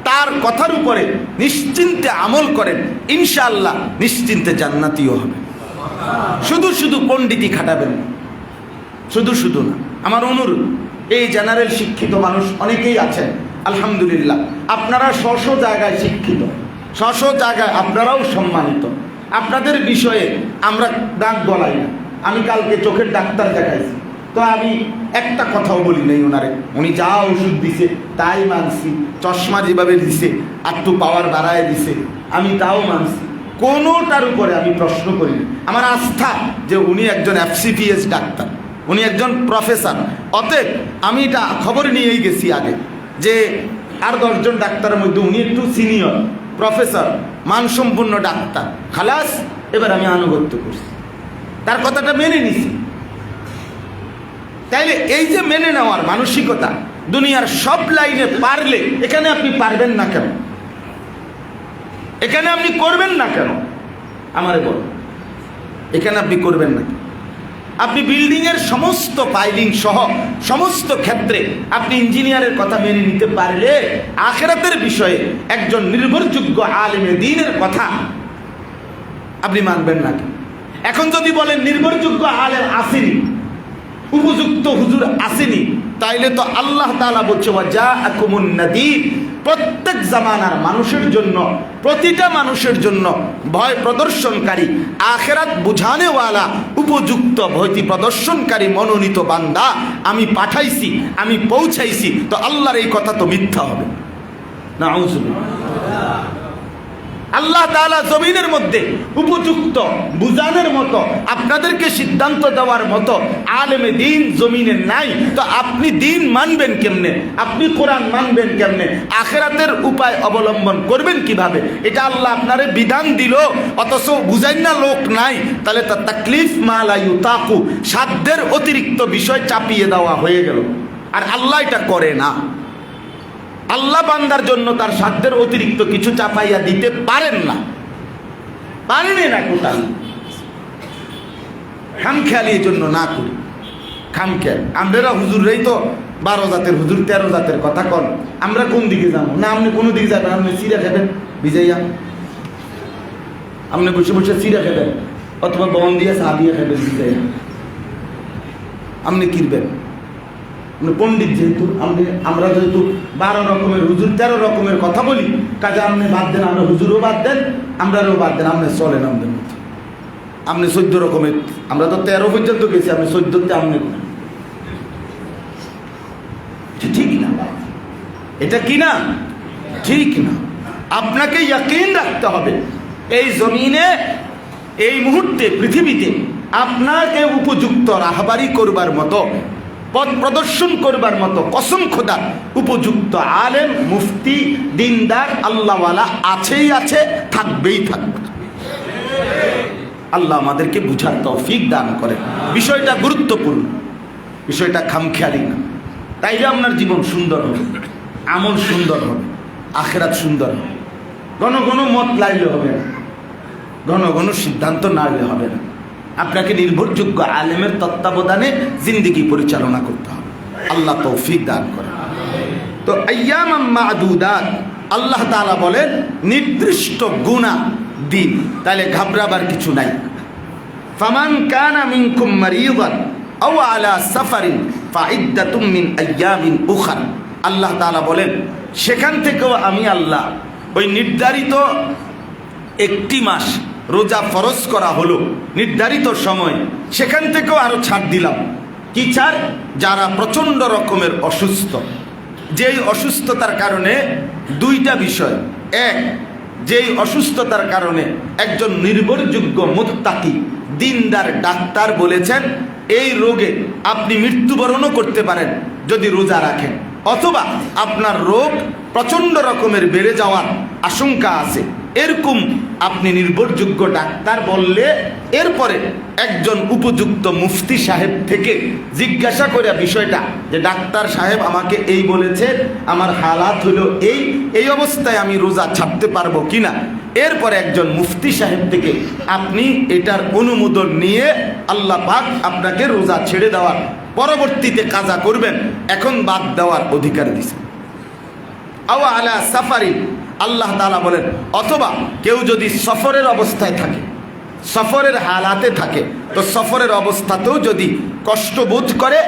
তার কথার উপরে নিশ্চিন্তে আমল করেন, ইনশাআল্লাহ নিশ্চিন্তে জান্নাতিও হবে। শুধু শুধু পণ্ডিতি খাটাবেন না, শুধু শুধু না। আমার অনুরোধ, এই জেনারেল শিক্ষিত মানুষ অনেকেই আছেন, আলহামদুলিল্লাহ, আপনারা স্ব জায়গায় শিক্ষিত, স্ব জায়গায় আপনারাও সম্মানিত। আপনাদের বিষয়ে আমরা ডাক গলাই না। আমি কালকে চোখের ডাক্তার দেখাইছি, তো আমি একটা কথাও বলি নাই ওনারে, উনি যা ওষুধ দিছে তাই মানছি, চশমা যেভাবে দিছে একটু পাওয়ার বাড়ায় দিছে আমি তাও মানছি, কোনোটার উপরে আমি প্রশ্ন করি না। আমার আস্থা যে উনি একজন FCPS ডাক্তার, উনি একজন প্রফেসর, অতএব আমি এটা খবর নিয়েই গেছি আগে যে আর 10 জন ডাক্তারের মধ্যে উনি একটু সিনিয়র প্রফেসর, মানসম্পন্ন ডাক্তার, খালাস। এবার আমি আনুগত্য করছি, তার কথাটা মেনে নিছি। তাইলে এই যে মেনে নেওয়ার মানসিকতা দুনিয়ার সব লাইনে পারলে, এখানে আপনি পারবেন না কেন? এখানে আপনি করবেন না কেন? আমারে বল, এখানে আপনি করবেন না? আপনি বিল্ডিং এর সমস্ত ফাইলিং সহ সমস্ত ক্ষেত্রে আপনি ইঞ্জিনিয়ারের কথা মেনে নিতে পারলে, আখিরাতের বিষয়ে একজন নির্ভরযোগ্য আলেমে দ্বীনের কথা আপনি মানবেন না? এখন যদি বলেন নির্ভরযোগ্য আলেম আসেনি, উপযুক্ত হুজুর আসেনি, তাইলে তো আল্লাহ তাআলা বলছে ওয়াজাআকুমুন নাযীর, প্রত্যেক জামানার মানুষের জন্য, প্রতিটা মানুষের জন্য ভয় প্রদর্শনকারী, আখিরাত বুঝানেওয়ালা, উপযুক্ত ভয়তি প্রদর্শনকারী মনোনীত বান্দা আমি পাঠাইছি, আমি পৌঁছাইছি। তো আল্লাহর এই কথা তো মিথ্যা হবে? নাউযুবিল্লাহ। আল্লাহ তাআলা জমিনের মধ্যে উপযুক্ত বুঝানোর মতো, আপনাদেরকে সিদ্ধান্ত দেওয়ার মতো আলেমে দ্বীন জমিনে নাই। তো আপনি দ্বীন মানবেন কেমনে? আপনি কোরআন মানবেন কেমনে? আখিরাতের উপায় অবলম্বন করবেন কিভাবে? এটা আল্লাহ আপনারে বিধান দিল, অথচ বুঝাই না লোক নাই। তাহলে তার তাকলিফ মা লা ইউতাকু, সাধ্যের অতিরিক্ত বিষয় চাপিয়ে দেওয়া হয়ে গেল। আর আল্লাহ এটা করে না। আল্লাহ বান্দার জন্য তার সাধ্যের অতিরিক্ত কিছু চাপাইয়া দিতে পারেন না, পারেনি না। কোথাও খামখেয়ালির জন্য না করি, খামখেয়াল। আমরা হুজুররাই তো 12 জাতের হুজুর, 13 জাতের কথা কন। আমরা কোন দিকে যাবো? না আপনি কোনো দিকে যাবেন, আপনি চিরা খেবেন ভিজাইয়া, আপনি বসে বসে চিরা খেবেন, অথবা বন দিয়ে চা দিয়ে খেবেন ভিজাইয়া, আপনি কিনবেন। পণ্ডিত যেহেতু, আমরা যেহেতু 12 রকমের হুজুর, 13 রকমের কথা বলি, কাজে আপনি বাদ দেন, আমরা হুজুরও বাদ দেন, আমরাও বাদ দেন, আপনি চলেন আমাদের মতো। আপনি 14 রকমের, আমরা তো 13 পর্যন্ত গেছি, আপনি 14তে আপনি ঠিক না? এটা কি না? ঠিক না। আপনাকে ইয়াকিন রাখতে হবে, এই জমিনে, এই মুহূর্তে, পৃথিবীতে আপনাকে উপযুক্ত রাহবারি করবার মতো, পথ প্রদর্শন করবার মতো কসম খোদা উপযুক্ত আলেম, মুফতি, দিনদার, আল্লাহওয়ালা আছেই আছে, থাকবেই থাকবে। আল্লাহ আমাদেরকে বুঝার তৌফিক দান করে। বিষয়টা গুরুত্বপূর্ণ, বিষয়টা খামখেয়ালি না। তাইলে আপনার জীবন সুন্দর হবে, আমল সুন্দর হবে, আখিরাত সুন্দর হবে। ঘন ঘন মত লাইলে হবে না, ঘন ঘন সিদ্ধান্ত না নিলে হবে না। আপনাকে নির্ভরযোগ্য আলেমের তত্ত্বাবধানে জিন্দেগি পরিচালনা করতে হবে। আল্লাহ তৌফিক দান করে। তো আইয়ামাম মা'দুদাত, আল্লাহ তাআলা বলেন নির্দিষ্ট গুণা দিন, তাহলে ঘাবড়াবার কিছু নাই। ফামান কানা মিনকুম মারিদান আও আলা সাফারিন ফাইদ্দাতুম মিন আইয়ামিন উখরা, আল্লাহ তাআলা বলেন সেখান থেকেও আমি আল্লাহ ওই নির্ধারিত একটি মাস রোজা ফরজ করা হলো নির্ধারিত সময়, সেখান থেকেও আরো ছাড় দিলাম। কি ছাড়? যারা প্রচন্ড রকমের অসুস্থ, যেই অসুস্থতার কারণে দুইটা বিষয়। এক, যেই অসুস্থতার কারণে একজন নির্ভরযোগ্য মুত্তাকি দিনদার ডাক্তার বলেছেন এই রোগে আপনি মৃত্যুবরণও করতে পারেন যদি রোজা রাখেন, অথবা আপনার রোগ প্রচন্ড রকমের বেড়ে যাওয়ার আশঙ্কা আছে, এরকম আপনি নির্ভরযোগ্য ডাক্তার বললে এরপরে একজন উপযুক্ত মুফতি সাহেব থেকে জিজ্ঞাসা করে বিষয়টা যে ডাক্তার সাহেব আমাকে এই বলেছে, আমার হালাত হলো এই অবস্থায় আমি রোজা ছাড়তে পারবো কিনা, এরপরে একজন মুফতি সাহেব থেকে আপনি এটার অনুমোদন নিয়ে আল্লাহ পাক আপনাকে রোজা ছেড়ে দেওয়ার পরবর্তীতে কাজা করবেন, এখন বাদ দেওয়ার অধিকার দিয়েছেন। আও আলা সাফারিন, আল্লাহ তাআলা বলেন অথবা কেউ যদি সফরের অবস্থায় থাকে, সফরের হালাতে থাকে, তো সফরের অবস্থাতেও যদি কষ্ট বোধ করে,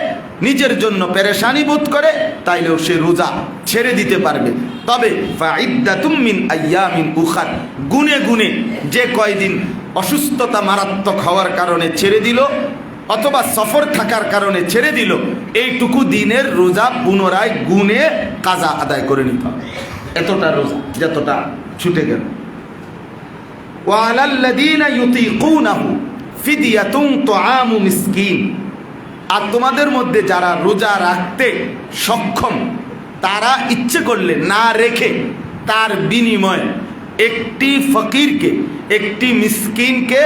নিজের জন্য পেরেশানি বোধ করে, তাইলেও সে রোজা ছেড়ে দিতে পারবে। তবে ফাইদ্দাতুম মিন আইয়ামিন উখার, গুনে গুনে যে কয়দিন অসুস্থতা মারাত্মক হওয়ার কারণে ছেড়ে দিল অথবা সফর থাকার কারণে ছেড়ে দিল, এইটুকু দিনের রোজা পুনরায় গুনে কাজা আদায় করে নিতে হবে। এতটা রোজা যতটা ছুটে গেল। ওয়ালাল্লাযীনা ইউতীকুনাহু ফিদিয়াতুন তুআমু মিসকিন, আর তোমাদের মধ্যে যারা রোজা রাখতে সক্ষম, তারা ইচ্ছে করলে না রেখে তার বিনিময়ে একটি ফকিরকে, একটি মিসকিনকে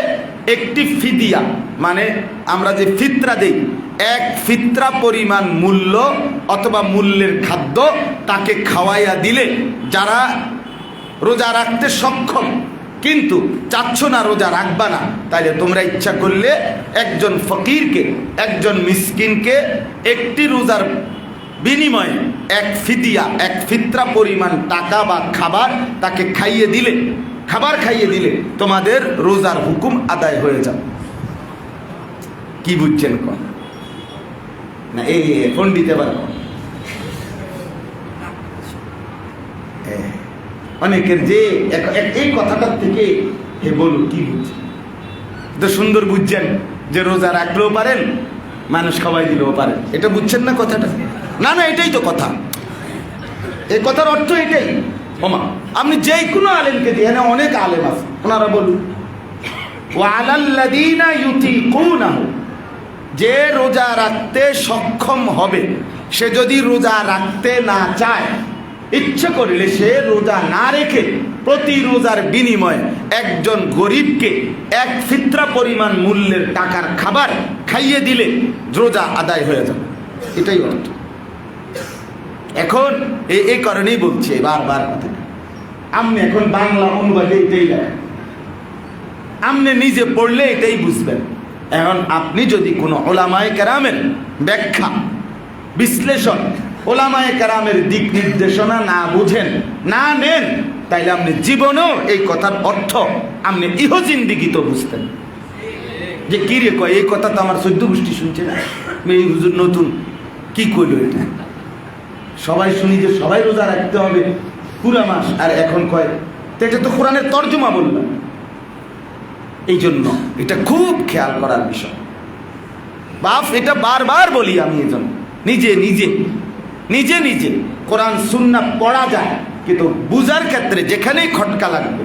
একটি ফিদিয়া, মানে আমরা যে ফিতরা দেই, এক ফিতরা পরিমাণ মূল্য অথবা মূল্যের খাদ্য তাকে খাওয়াইয়া দিলে, যারা রোজা রাখতে সক্ষম কিন্তু চাচ্ছ না রোজা রাখবা না, তাইলে তোমরা ইচ্ছা করলে একজন ফকিরকে, একজন মিসকিনকে একটি রোজার বিনিময়ে এক ফিদিয়া, এক ফিতরা পরিমাণ টাকা বা খাবার তাকে খাইয়ে দিলে, খাবার খাইয়ে দিলে তোমাদের রোজার হুকুম আদায় হয়ে যাবে। কি বুঝছেন কোন না? এই ফোন দিতে পারবো। অনেকের যে এই কথাটার থেকে হে বলুন কি বুঝছেন? তো সুন্দর বুঝছেন যে রোজা রাখলেও পারেন, মানুষ খাওয়াই দিলেও পারেন, এটা বুঝছেন না কথাটা? না না, এটাই তো কথা। এই কথার অর্থ এটাই। ওমা, আপনি যে কোনো আলেমকে দিয়ে, না অনেক আলেম আছে, ওনারা বলুন ওয়ালাল্লাযীনা ইউতীকুনাহু, যে রোজা রাখতে সক্ষম হবে, সে যদি রোজা রাখতে না চায়, ইচ্ছে করলে সে রোজা না রেখে প্রতি রোজার বিনিময়ে একজন গরিবকে এক ফিতরা পরিমাণ মূল্যের টাকার খাবার খাইয়ে দিলে রোজা আদায় হয়ে যাবে। এটাই অর্থ। এখন এই কারণেই বলছে বারবার কথা, আপনি এখন বাংলা অনুবাদে এটাই লেখেন, আপনি নিজে পড়লে এটাই বুঝবেন। এখন আপনি যদি কোনো ওলামায়ে কেরামের ব্যাখ্যা, বিশ্লেষণ, ওলামায়ে কেরামের দিক নির্দেশনা না বুঝেন, না নেন, তাইলে আপনি জীবনেও এই কথার অর্থ আপনি ইহজিন্দিগিতে বুঝতেন যে কি রে কয়, এই কথা তো আমার 14 গোষ্ঠী শুনছে না, এই হুজুর নতুন কি কইল এটা। সবাই শুনি যে সবাই রোজা রাখতে হবে পুরা মাস, আর এখন কয় তো এটা তো কোরআনের তর্জমা বললাম। এই জন্য এটা খুব খেয়াল করার বিষয়। বাপ, এটা বারবার বলি আমি, এই জন্য নিজে নিজে নিজে নিজে কোরআন সুন্নাহ পড়া যায়, কিন্তু বুঝার ক্ষেত্রে যেখানেই খটকা লাগবে,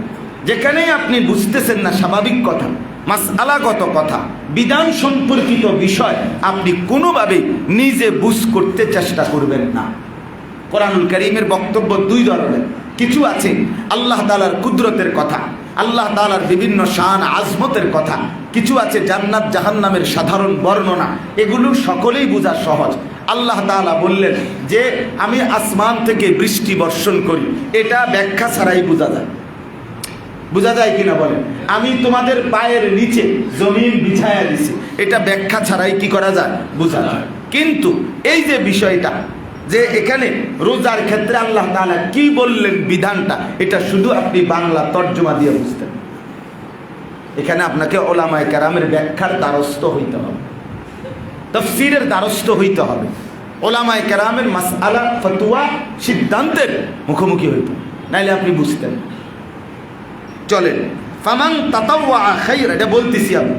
যেখানেই আপনি বুঝতেছেন না স্বাভাবিক কথা, মাসআলাগত কথা, বিধান সম্পর্কিত বিষয়, আপনি কোনোভাবেই নিজে বুঝ করতে চেষ্টা করবেন না। কোরআনুল কারীমের বক্তব্য দুই ধরনের। কিছু আছে আল্লাহ তাআলার কুদরতের কথা, আল্লাহ তাআলার বিভিন্ন শান আজমতের কথা, কিছু আছে জান্নাত জাহান্নামের সাধারণ বর্ণনা, এগুলো সকলেই বোঝা সহজ। আল্লাহ তাআলা বললেন যে আমি আসমান থেকে বৃষ্টি বর্ষণ করি, এটা ব্যাখ্যা ছাড়াই বোঝা যায়। বোঝা যায় কিনা বলেন? আমি তোমাদের পায়ের নিচে জমিন বিছায়া দিছি, এটা ব্যাখ্যা ছাড়াই কি করা যায়? বোঝা যায়। কিন্তু এই যে বিষয়টা, যে এখানে রোজার ক্ষেত্রে আল্লাহ তাআলা কি বললেন বিধানটা, এটা শুধু আপনি বাংলা তর্জমা দিয়ে বুঝতেন। এখানে আপনাকে ওলামায়ে কেরামের ব্যাখ্যার দ্বারস্থ হইতে হবে, তাফসীরের দ্বারস্থ হইতে হবে, ওলামায়ে কেরামের মাসআলা ফতোয়া সিদ্ধান্তের মুখোমুখি হইতে, নাইলে আপনি বুঝতেন। চলেন, ফামান তাতাওয়া খায়রা, এটা বলতেছি আমি,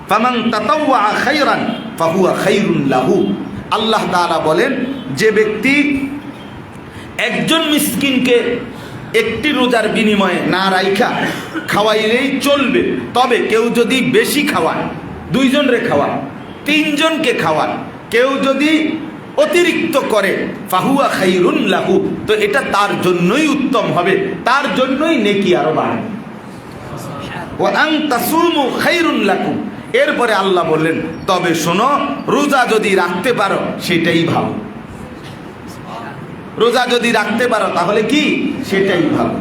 ফামান তাতাওয়া খায়রান ফাহুয়া খায়রুন লাহু। আল্লাহ তাআলা বলেন যে ব্যক্তি একজন মিসকিনকে একটি রোজার বিনিময়ে না রাইখা খাওয়াইলেই চলবে, তবে কেউ যদি বেশি খাওয়ায়, 2 জনরে খাওয়ায়, 3 জনকে খাওয়ায়, কেউ যদি অতিরিক্ত করে, ফাহুয়া খায়রুন লাহু, তো এটা তার জন্যই উত্তম হবে, তার জন্যই নেকি আরো বাড়বে। ওয়া আন তাসুমু খায়রুন লাকুম। এরপরে আল্লাহ বললেন তবে শোনো, রোজা যদি রাখতে পারো সেটাই ভালো। রোজা যদি রাখতে পারো তাহলে কি? সেটাই ভালো।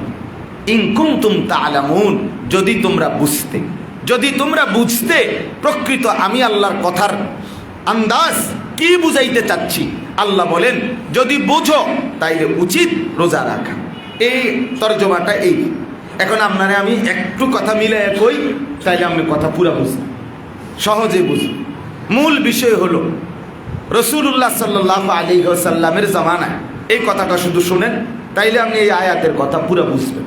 ইন কুনতুম তা'লামুন, যদি তোমরা বুঝতে, যদি তোমরা বুঝতে প্রকৃত আমি আল্লাহর কথার আন্দাজ কি বুঝাইতে চাচ্ছি, আল্লাহ বলেন যদি বোঝো তাইলে উচিত রোজা রাখা। এই তর্জমাটা এই। এখন আপনারে আমি একটু কথা মিলে কই, তাইলে আপনি কথা পুরা বুঝবেন, সহজে বুঝবেন। মূল বিষয় হলো রাসূলুল্লাহ সাল্লাল্লাহু আলাইহি ওয়াসাল্লামের জামানায়, এই কথাটা শুধু শুনেন তাইলে আপনি এই আয়াতের কথা পুরা বুঝবেন।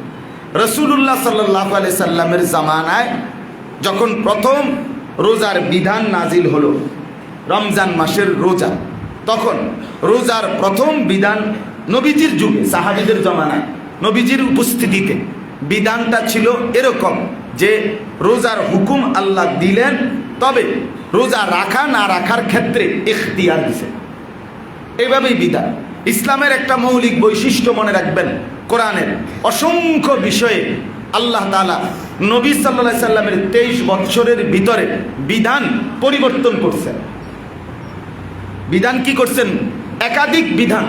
রাসূলুল্লাহ সাল্লাল্লাহু আলাইহি সাল্লামের জামানায় যখন প্রথম রোজার বিধান নাজিল হলো, রমজান মাসের রোজা, তখন রোজার প্রথম বিধান নবীজির যুগে, সাহাবীদের জামানায়, নবীজির উপস্থিতিতে বিধানটা ছিল এরকম যে রোজার হুকুম আল্লাহ দিলেন, তবে রোজা রাখা না রাখার ক্ষেত্রে ইখতিয়ার দিছে। এইভাবেই বিধান। ইসলামের একটা মৌলিক বৈশিষ্ট্য মনে রাখবেন, কোরআনের অসংখ্য বিষয়ে আল্লাহ তাআলা নবী সাল্লাল্লাহু আলাইহি সাল্লামের 23 বছরের ভিতরে বিধান পরিবর্তন করছেন। বিধান কি করছেন? একাধিক বিধান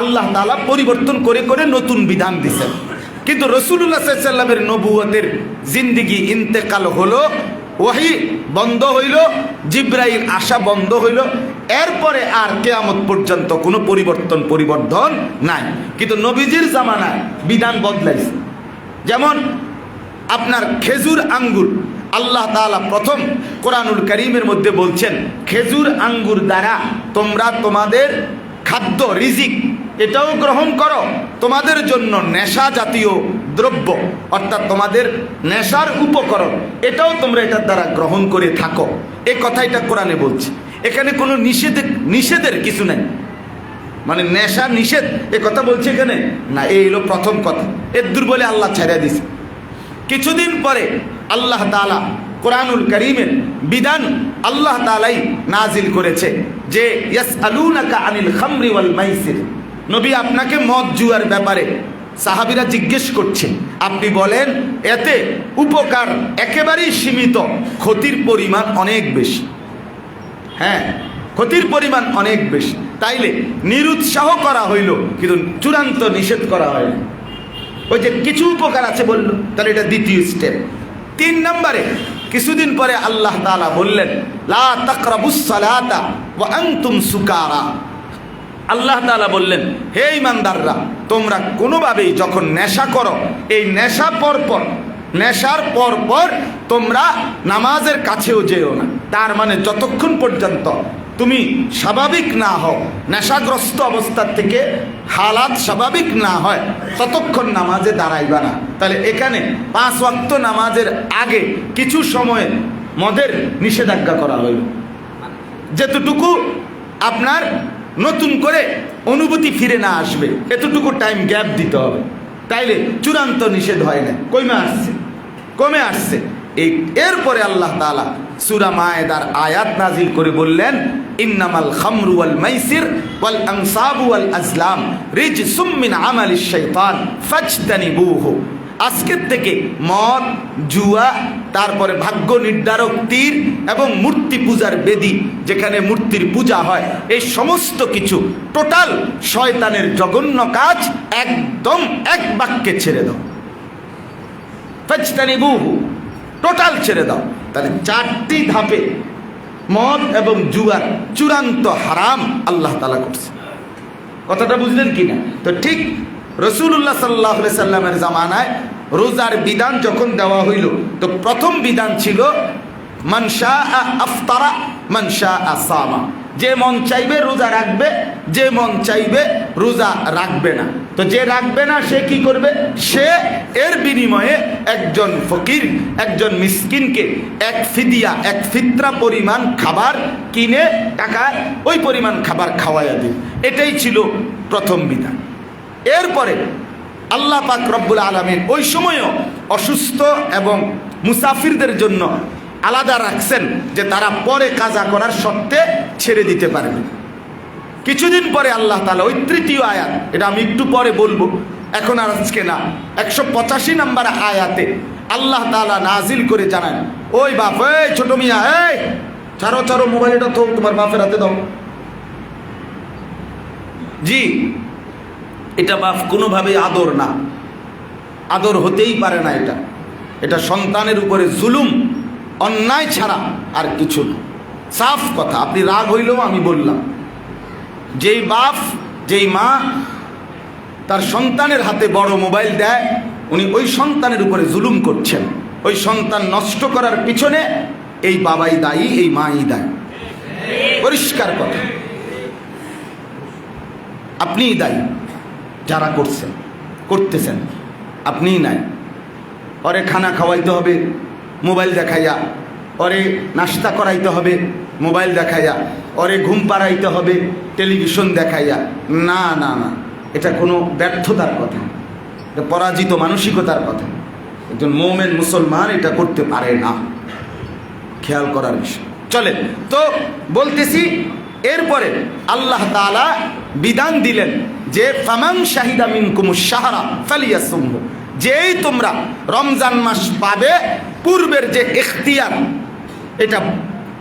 আল্লাহ তাআলা পরিবর্তন করে করে নতুন বিধান দিয়েছেন। কিন্তু রাসূলুল্লাহ সাল্লাল্লাহু আলাইহি সাল্লামের নবুয়তের জিন্দেগি ইন্তেকাল হলো, ওহী বন্ধ হইল, জিবরাইল আসা বন্ধ হইল, এরপরে আর কিয়ামত পর্যন্ত কোনো পরিবর্তন নাই। কিন্তু নবীজির জামানায় বিধান বদলাইছে। যেমন আপনার খেজুর আঙ্গুর, আল্লাহ তাআলা প্রথম কোরআনুল কারীমের মধ্যে বলছেন খেজুর আঙ্গুর দ্বারা তোমরা তোমাদের খাদ্য রিজিক এটাও গ্রহণ করো, তোমাদের জন্য নেশা জাতীয় দ্রব্য অর্থাৎ তোমাদের নেশার উপকরণ এটাও তোমরা এটার দ্বারা গ্রহণ করে থাকো। এই কথাটা কোরআনে বলছে। এখানে কোনো নিষেধের কিছু নেই, মানে নেশা নিষেধ এ কথা বলছে এখানে না। এই হলো প্রথম কথা। এর দুর্বলে আল্লাহ ছেড়ে দিছে। কিছুদিন পরে আল্লাহ তাআলা কোরআনুল কারীমের বিধান আল্লাহ তাআলাই নাজিল করেছে যে ইয়াসআলুনাকা আনিল খামরি ওয়াল মাইসির। নবী আপনাকে মদ জুয়ার ব্যাপারে সাহাবীরা জিজ্ঞেস করছে, আপনি বলেন এতে উপকার একেবারেই সীমিত, ক্ষতির পরিমাণ অনেক বেশি। হ্যাঁ, ক্ষতির পরিমাণ অনেক বেশি। তাইলে নিরুৎসাহ করা হইল, কিন্তু চূড়ান্ত নিষেধ করা হয়নি। ওই যে কিছু উপকার আছে বলল, তাহলে এটা দ্বিতীয় স্টেপ। 3 নম্বরে কিছুদিন পরে আল্লাহ তাআলা বললেন লা তাকরাবুস সালাতা ওয়া আনতুম সুকারা। আল্লাহ তাআলা বললেন হে ঈমানদাররা, তোমরা কোনোভাবেই যখন নেশা করো, এই নেশার পর তোমরা নামাজের কাছেও যেও না। তার মানে যতক্ষণ পর্যন্ত তুমি স্বাভাবিক না হও, নেশাগ্রস্ত অবস্থা থেকে হালাত স্বাভাবিক না হয়, ততক্ষণ নামাজে দাঁড়াইবা না। তাহলে এখানে 5 ওয়াক্ত নামাজের আগে কিছু সময়ে মদের নিষেধাজ্ঞা করা হইল, যেতটুকু আপনার নতুন করে অনুভূতি ফিরে না আসবে, এতটুকু টাইম গ্যাপ দিতে হবে। তাইলে চূড়ান্ত নিষেধ হয় না, কমে আসছে। এরপরে আল্লাহ তাআলা সূরা মায়েদার আয়াত নাজিল করে বললেন ইন্নামাল খামরু ওয়াল মাইসির ওয়াল আনসাবু ওয়াল আজলাম রিজসুম মিন আমালিশ শাইতান ফাজতানিবুহু। আজকের থেকে মদ, জুয়া, তারপরে ভাগ্য নির্ধারক তীর এবং মূর্তি পূজার বেদি, যেখানে মূর্তির পূজা হয়, এই সমস্ত কিছু টোটাল শয়তানের জঘন্য কাজ, একদম এক বাক্যে ছেড়ে দাও। ফাজতানিবুহু, টোটাল ছেড়ে দাও। তাহলে 4টি ধাপে মদ এবং জুয়ার চূড়ান্ত হারাম আল্লাহ তাআলা করছে। কথাটা বুঝলেন কিনা? তো ঠিক রাসূলুল্লাহ সাল্লাল্লাহু আলাইহি সাল্লামের জামানায় রোজার বিধান যখন দেওয়া হইল, তো প্রথম বিধান ছিল মান শাআ আফতারা মান শাআ সামা। যে মন চাইবে রোজা রাখবে, যে মন চাইবে রোজা রাখবে না। তো যে রাখবে না সে কি করবে? সে এর বিনিময়ে একজন ফকির, একজন মিসকিনকে এক ফিতরা পরিমাণ খাবার কিনে টাকায় ওই পরিমাণ খাবার খাওয়াইয়া দিবে। এটাই ছিল প্রথম বিধান। এরপরে আল্লাহ পাক রব্বুল আলামিন ওই সময়ও অসুস্থ এবং মুসাফিরদের জন্য আলাদা রাখছেন, যে তারা পরে কাজা করার শর্তে ছেড়ে দিতে পারবে। কিছুদিন পরে আল্লাহ তাআলা ওই 3য় আয়াত, এটা আমি একটু পরে বলবো, এখন আর আজকে না, 185 নম্বর আয়াতে আল্লাহ তাআলা নাজিল করে জানান, ওই বাপ, এই ছোট মিয়া, এই ছাড়ো মোবাইলটা তো তোমার বাপের হাতে দাও। জি, এটা বাপ কোনোভাবেই আদর না, আদর হতেই পারে না। এটা সন্তানের উপরে জুলুম, অন্যায় ছাড়া আর কিছু না। সাফ কথা, আপনি রাগ হইলেও আমি বললাম, যেই বাপ যেই মা তার সন্তানের হাতে বড় মোবাইল দেয়, উনি ওই সন্তানের উপরে জুলুম করছেন। ওই সন্তান নষ্ট করার পিছনে এই বাবাই দায়ী, এই মাই দায়ী। পরিষ্কার কথা, আপনিই দায়ী। যারা করতেছেন আপনিই নাই। ওরে খানা খাওয়াইতে হবে মোবাইল দেখাইয়া, ওরে নাস্তা করাইতে হবে মোবাইল দেখাইয়া, ওরে ঘুম পাড়াইতে হবে টেলিভিশন দেখাইয়া। না না না, এটা কোনো ব্যর্থতার কথা, এটা পরাজিত মানসিকতার কথা। একজন মুমিন মুসলমান এটা করতে পারে না, খেয়াল করার বিষয়। চলে তো বলতেছি, এরপরে আল্লাহ তাআলা বিধান দিলেন যে ফামান শাহিদা মিনকুমুশ শাহরা ফালিয়াসুমহু, যেই তোমরা রমজান মাস পাবে, পূর্বের যে ইখতিয়ার এটা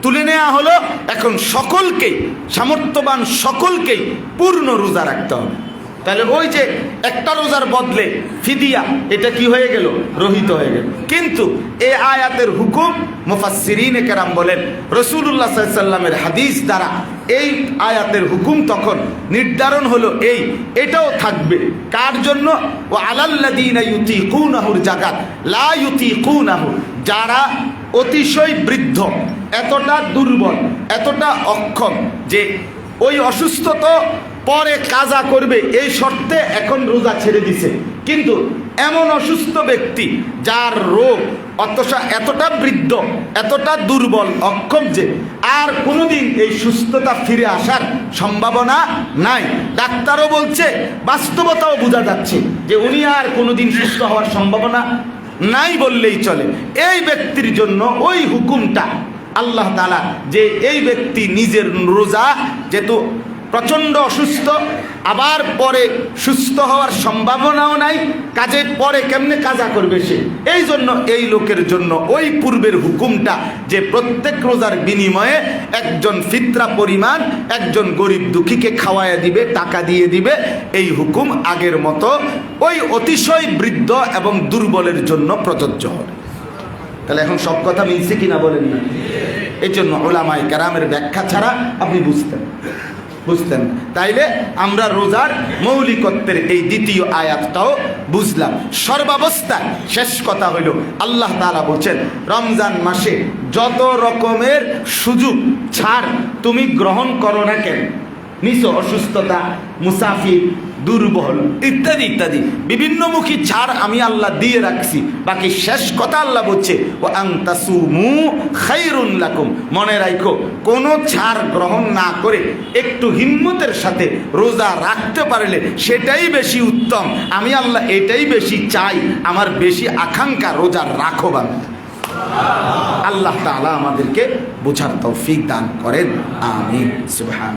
তুলে নেওয়া হলো। এখন সকলকেই, সামর্থ্যবান সকলকেই পূর্ণ রোজা রাখতে হবে। তাহলে ওই যে একটা রোজার বদলে ফিদিয়া, এটা কি হয়ে গেল? রহিত হয়ে গেল। কিন্তু এই আয়াতের হুকুম মুফাসসিরিনে কেরাম বলেন, রাসূলুল্লাহ সাল্লাল্লাহু আলাইহি ওয়াসাল্লামের হাদিস দ্বারা এই আয়াতের হুকুম তখন নির্ধারণ হলো এটাও থাকবে কার জন্য? ও আলাল্লাযীনা ইউতিকুনাহুর জাকাত লা ইউতিকুনাহু, যারা অতিশয় বৃদ্ধ, এতটা দুর্বল, এতটা অক্ষম যে ওই অসুস্থতা পরে কাজা করবে এই শর্তে এখন রোজা ছেড়ে দিছে। কিন্তু এমন অসুস্থ ব্যক্তি যার রোগ এতটা বৃদ্ধ, এতটা দুর্বল, অক্ষম যে আর কোনোদিন এই সুস্থতা ফিরে আসার সম্ভাবনা নাই। ডাক্তারও বলছে, বাস্তবতাও বোঝা যাচ্ছে যে উনি আর কোনোদিন সুস্থ হওয়ার সম্ভাবনা নাই বললেই চলে। এই ব্যক্তির জন্য ওই হুকুমটা আল্লাহ তাআলা, যে এই ব্যক্তি নিজের রোজা যেহেতু প্রচণ্ড অসুস্থ, আবার পরে সুস্থ হওয়ার সম্ভাবনাও নাই, কাজে পরে কেমনে কাজা করবে সে, এই জন্য এই লোকের জন্য ওই পূর্বের হুকুমটা যে প্রত্যেক রোজার বিনিময়ে একজন ফিতরা পরিমাণ একজন গরিব দুঃখীকে খাওয়াইয়া দিবে, টাকা দিয়ে দিবে, এই হুকুম আগের মতো ওই অতিশয় বৃদ্ধ এবং দুর্বলের জন্য প্রযোজ্য হবে। তাহলে এখন সব কথা মিলছে কিনা বলেন না? এই জন্য উলামায়ে কেরামের ব্যাখ্যা ছাড়া আপনি বুঝতেন। তাইলে আমরা রোজার মৌলিকত্বের এই দ্বিতীয় আয়াতটাও বুঝলাম। সর্বাবস্থায় শেষ কথা হইল, আল্লাহ তাআলা বলছেন রমজান মাসে যত রকমের সুযোগ ছাড় তুমি গ্রহণ করো না কেন, নিছ অসুস্থতা, মুসাফির, দুর্বল ইত্যাদি ইত্যাদি বিভিন্নমুখী ছাড় আমি আল্লাহ দিয়ে রাখছি। বাকি শেষ কথা আল্লাহ বলছে ও আনতাসুমু খায়রুন লাকুম, মনে রাখো কোনো ছাড় গ্রহণ না করে একটু হিম্মতের সাথে রোজা রাখতে পারলে সেটাই বেশি উত্তম। আমি আল্লাহ এটাই বেশি চাই, আমার বেশি আকাঙ্ক্ষা রোজা রাখো বান্দা। আল্লাহ তাআলা আমাদেরকে বোঝার তৌফিক দান করেন, আমিন। সুবহান।